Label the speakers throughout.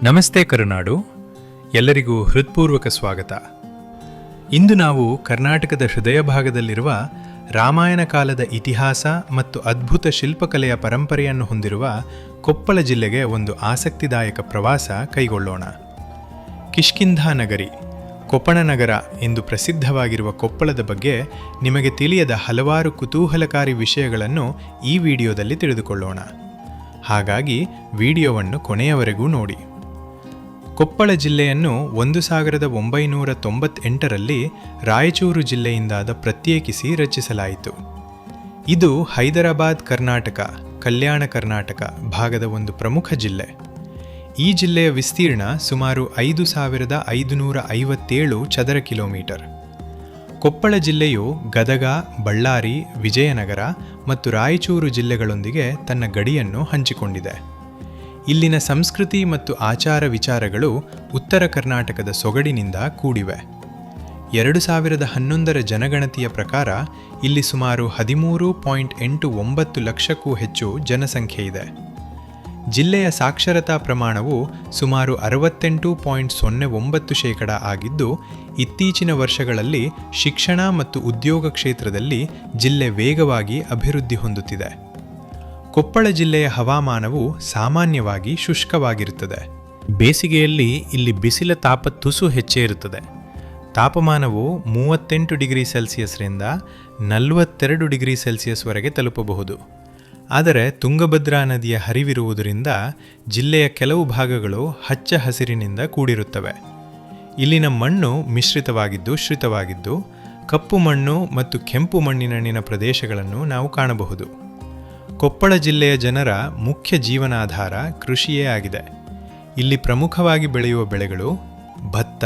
Speaker 1: ನಮಸ್ತೆ ಕರುನಾಡು, ಎಲ್ಲರಿಗೂ ಹೃತ್ಪೂರ್ವಕ ಸ್ವಾಗತ. ಇಂದು ನಾವು ಕರ್ನಾಟಕದ ಹೃದಯ ಭಾಗದಲ್ಲಿರುವ ರಾಮಾಯಣ ಕಾಲದ ಇತಿಹಾಸ ಮತ್ತು ಅದ್ಭುತ ಶಿಲ್ಪಕಲೆಯ ಪರಂಪರೆಯನ್ನು ಹೊಂದಿರುವ ಕೊಪ್ಪಳ ಜಿಲ್ಲೆಗೆ ಒಂದು ಆಸಕ್ತಿದಾಯಕ ಪ್ರವಾಸ ಕೈಗೊಳ್ಳೋಣ. ಕಿಷ್ಕಿಂಧಾ ನಗರಿ, ಕೊಪ್ಪಳ ನಗರ ಎಂದು ಪ್ರಸಿದ್ಧವಾಗಿರುವ ಕೊಪ್ಪಳದ ಬಗ್ಗೆ ನಿಮಗೆ ತಿಳಿಯದ ಹಲವಾರು ಕುತೂಹಲಕಾರಿ ವಿಷಯಗಳನ್ನು ಈ ವಿಡಿಯೋದಲ್ಲಿ ತಿಳಿದುಕೊಳ್ಳೋಣ. ಹಾಗಾಗಿ ವಿಡಿಯೋವನ್ನು ಕೊನೆಯವರೆಗೂ ನೋಡಿ. ಕೊಪ್ಪಳ ಜಿಲ್ಲೆಯನ್ನು 1998ರಲ್ಲಿ ರಾಯಚೂರು ಜಿಲ್ಲೆಯಿಂದಾದ ಪ್ರತ್ಯೇಕಿಸಿ ರಚಿಸಲಾಯಿತು. ಇದು ಹೈದರಾಬಾದ್ ಕರ್ನಾಟಕ, ಕಲ್ಯಾಣ ಕರ್ನಾಟಕ ಭಾಗದ ಒಂದು ಪ್ರಮುಖ ಜಿಲ್ಲೆ. ಈ ಜಿಲ್ಲೆಯ ವಿಸ್ತೀರ್ಣ ಸುಮಾರು 5557 ಚದರ ಕಿಲೋಮೀಟರ್. ಕೊಪ್ಪಳ ಜಿಲ್ಲೆಯು ಗದಗ, ಬಳ್ಳಾರಿ, ವಿಜಯನಗರ ಮತ್ತು ರಾಯಚೂರು ಜಿಲ್ಲೆಗಳೊಂದಿಗೆ ತನ್ನ ಗಡಿಯನ್ನು ಹಂಚಿಕೊಂಡಿದೆ. ಇಲ್ಲಿನ ಸಂಸ್ಕೃತಿ ಮತ್ತು ಆಚಾರ ವಿಚಾರಗಳು ಉತ್ತರ ಕರ್ನಾಟಕದ ಸೊಗಡಿನಿಂದ ಕೂಡಿವೆ. 2011ರ ಜನಗಣತಿಯ ಪ್ರಕಾರ ಇಲ್ಲಿ ಸುಮಾರು 13.89 ಲಕ್ಷಕ್ಕೂ ಹೆಚ್ಚು ಜನಸಂಖ್ಯೆ ಇದೆ. ಜಿಲ್ಲೆಯ ಸಾಕ್ಷರತಾ ಪ್ರಮಾಣವು ಸುಮಾರು 68.09% ಆಗಿದ್ದು, ಇತ್ತೀಚಿನ ವರ್ಷಗಳಲ್ಲಿ ಶಿಕ್ಷಣ ಮತ್ತು ಉದ್ಯೋಗ ಕ್ಷೇತ್ರದಲ್ಲಿ ಜಿಲ್ಲೆ ವೇಗವಾಗಿ ಅಭಿವೃದ್ಧಿ ಹೊಂದುತ್ತಿದೆ. ಕೊಪ್ಪಳ ಜಿಲ್ಲೆಯ ಹವಾಮಾನವು ಸಾಮಾನ್ಯವಾಗಿ ಶುಷ್ಕವಾಗಿರುತ್ತದೆ. ಬೇಸಿಗೆಯಲ್ಲಿ ಇಲ್ಲಿ ಬಿಸಿಲ ತಾಪ ತುಸು ಹೆಚ್ಚೇ ಇರುತ್ತದೆ. ತಾಪಮಾನವು 38 ಡಿಗ್ರಿ ಸೆಲ್ಸಿಯಸ್ರಿಂದ 42 ಡಿಗ್ರಿ ಸೆಲ್ಸಿಯಸ್ವರೆಗೆ ತಲುಪಬಹುದು. ಆದರೆ ತುಂಗಭದ್ರಾ ನದಿಯ ಹರಿವಿರುವುದರಿಂದ ಜಿಲ್ಲೆಯ ಕೆಲವು ಭಾಗಗಳು ಹಚ್ಚ ಹಸಿರಿನಿಂದ ಕೂಡಿರುತ್ತವೆ. ಇಲ್ಲಿನ ಮಣ್ಣು ಶ್ರಿತವಾಗಿದ್ದು ಕಪ್ಪು ಮಣ್ಣು ಮತ್ತು ಕೆಂಪು ಮಣ್ಣಿನ ಪ್ರದೇಶಗಳನ್ನು ನಾವು ಕಾಣಬಹುದು. ಕೊಪ್ಪಳ ಜಿಲ್ಲೆಯ ಜನರ ಮುಖ್ಯ ಜೀವನಾಧಾರ ಕೃಷಿಯೇ ಆಗಿದೆ. ಇಲ್ಲಿ ಪ್ರಮುಖವಾಗಿ ಬೆಳೆಯುವ ಬೆಳೆಗಳು ಭತ್ತ,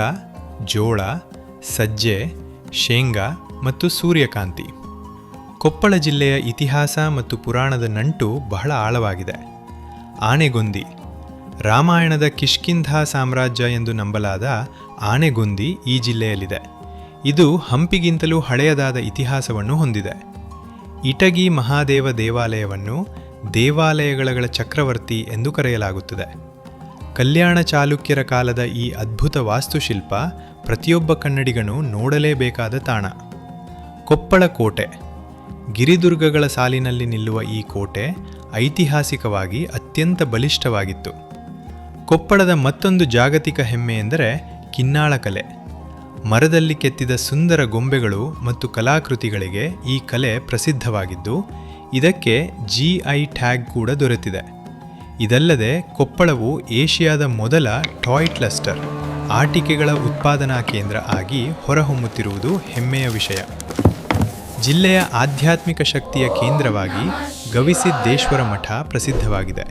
Speaker 1: ಜೋಳ, ಸಜ್ಜೆ, ಶೇಂಗಾ ಮತ್ತು ಸೂರ್ಯಕಾಂತಿ. ಕೊಪ್ಪಳ ಜಿಲ್ಲೆಯ ಇತಿಹಾಸ ಮತ್ತು ಪುರಾಣದ ನಂಟು ಬಹಳ ಆಳವಾಗಿದೆ. ಆನೆಗೊಂದಿ, ರಾಮಾಯಣದ ಕಿಷ್ಕಿಂಧಾ ಸಾಮ್ರಾಜ್ಯ ಎಂದು ನಂಬಲಾದ ಆನೆಗೊಂದಿ ಈ ಜಿಲ್ಲೆಯಲ್ಲಿದೆ. ಇದು ಹಂಪಿಗಿಂತಲೂ ಹಳೆಯದಾದ ಇತಿಹಾಸವನ್ನು ಹೊಂದಿದೆ. ಇಟಗಿ ಮಹಾದೇವ ದೇವಾಲಯವನ್ನು ದೇವಾಲಯಗಳ ಚಕ್ರವರ್ತಿ ಎಂದು ಕರೆಯಲಾಗುತ್ತದೆ. ಕಲ್ಯಾಣ ಚಾಲುಕ್ಯರ ಕಾಲದ ಈ ಅದ್ಭುತ ವಾಸ್ತುಶಿಲ್ಪ ಪ್ರತಿಯೊಬ್ಬ ಕನ್ನಡಿಗನೂ ನೋಡಲೇಬೇಕಾದ ತಾಣ. ಕೊಪ್ಪಳ ಕೋಟೆ, ಗಿರಿದುರ್ಗಗಳ ಸಾಲಿನಲ್ಲಿ ನಿಲ್ಲುವ ಈ ಕೋಟೆ ಐತಿಹಾಸಿಕವಾಗಿ ಅತ್ಯಂತ ಬಲಿಷ್ಠವಾಗಿತ್ತು. ಕೊಪ್ಪಳದ ಮತ್ತೊಂದು ಜಾಗತಿಕ ಹೆಮ್ಮೆ ಎಂದರೆ ಕಿನ್ನಾಳ ಕಲೆ. ಮರದಲ್ಲಿ ಕೆತ್ತಿದ ಸುಂದರ ಗೊಂಬೆಗಳು ಮತ್ತು ಕಲಾಕೃತಿಗಳಿಗೆ ಈ ಕಲೆ ಪ್ರಸಿದ್ಧವಾಗಿದ್ದು, ಇದಕ್ಕೆ GI ಟ್ಯಾಗ್ ಕೂಡ ದೊರೆತಿದೆ. ಇದಲ್ಲದೆ ಕೊಪ್ಪಳವು ಏಷ್ಯಾದ ಮೊದಲ ಟಾಯ್ ಕ್ಲಸ್ಟರ್, ಆಟಿಕೆಗಳ ಉತ್ಪಾದನಾ ಕೇಂದ್ರ ಆಗಿ ಹೊರಹೊಮ್ಮುತ್ತಿರುವುದು ಹೆಮ್ಮೆಯ ವಿಷಯ. ಜಿಲ್ಲೆಯ ಆಧ್ಯಾತ್ಮಿಕ ಶಕ್ತಿಯ ಕೇಂದ್ರವಾಗಿ ಗವಿಸಿದ್ದೇಶ್ವರ ಮಠ ಪ್ರಸಿದ್ಧವಾಗಿದೆ.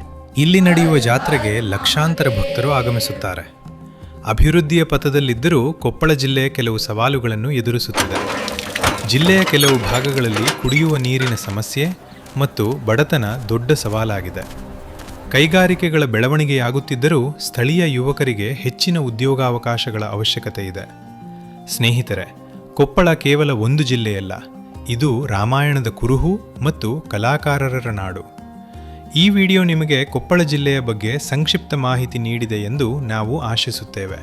Speaker 1: ಇಲ್ಲಿ ನಡೆಯುವ ಜಾತ್ರೆಗೆ ಲಕ್ಷಾಂತರ ಭಕ್ತರು ಆಗಮಿಸುತ್ತಾರೆ. ಅಭಿವೃದ್ಧಿಯ ಪಥದಲ್ಲಿದ್ದರೂ ಕೊಪ್ಪಳ ಜಿಲ್ಲೆ ಕೆಲವು ಸವಾಲುಗಳನ್ನು ಎದುರಿಸುತ್ತಿದೆ. ಜಿಲ್ಲೆಯ ಕೆಲವು ಭಾಗಗಳಲ್ಲಿ ಕುಡಿಯುವ ನೀರಿನ ಸಮಸ್ಯೆ ಮತ್ತು ಬಡತನ ದೊಡ್ಡ ಸವಾಲಾಗಿದೆ. ಕೈಗಾರಿಕೆಗಳ ಬೆಳವಣಿಗೆಯಾಗುತ್ತಿದ್ದರೂ ಸ್ಥಳೀಯ ಯುವಕರಿಗೆ ಹೆಚ್ಚಿನ ಉದ್ಯೋಗಾವಕಾಶಗಳ ಅವಶ್ಯಕತೆ ಇದೆ. ಸ್ನೇಹಿತರೆ, ಕೊಪ್ಪಳ ಕೇವಲ ಒಂದು ಜಿಲ್ಲೆಯಲ್ಲ, ಇದು ರಾಮಾಯಣದ ಕುರುಹು ಮತ್ತು ಕಲಾಕಾರರ ನಾಡು. ಈ ವಿಡಿಯೋ ನಿಮಗೆ ಕೊಪ್ಪಳ ಜಿಲ್ಲೆಯ ಬಗ್ಗೆ ಸಂಕ್ಷಿಪ್ತ ಮಾಹಿತಿ ನೀಡಿದೆ ಎಂದು ನಾವು ಆಶಿಸುತ್ತೇವೆ.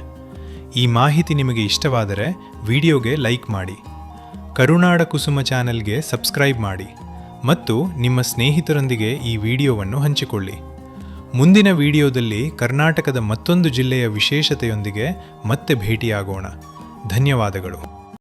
Speaker 1: ಈ ಮಾಹಿತಿ ನಿಮಗೆ ಇಷ್ಟವಾದರೆ ವಿಡಿಯೋಗೆ ಲೈಕ್ ಮಾಡಿ, ಕರುನಾಡ ಕುಸುಮ ಚಾನೆಲ್ಗೆ ಸಬ್ಸ್ಕ್ರೈಬ್ ಮಾಡಿ ಮತ್ತು ನಿಮ್ಮ ಸ್ನೇಹಿತರೊಂದಿಗೆ ಈ ವಿಡಿಯೋವನ್ನು ಹಂಚಿಕೊಳ್ಳಿ. ಮುಂದಿನ ವಿಡಿಯೋದಲ್ಲಿ ಕರ್ನಾಟಕದ ಮತ್ತೊಂದು ಜಿಲ್ಲೆಯ ವಿಶೇಷತೆಯೊಂದಿಗೆ ಮತ್ತೆ ಭೇಟಿಯಾಗೋಣ. ಧನ್ಯವಾದಗಳು.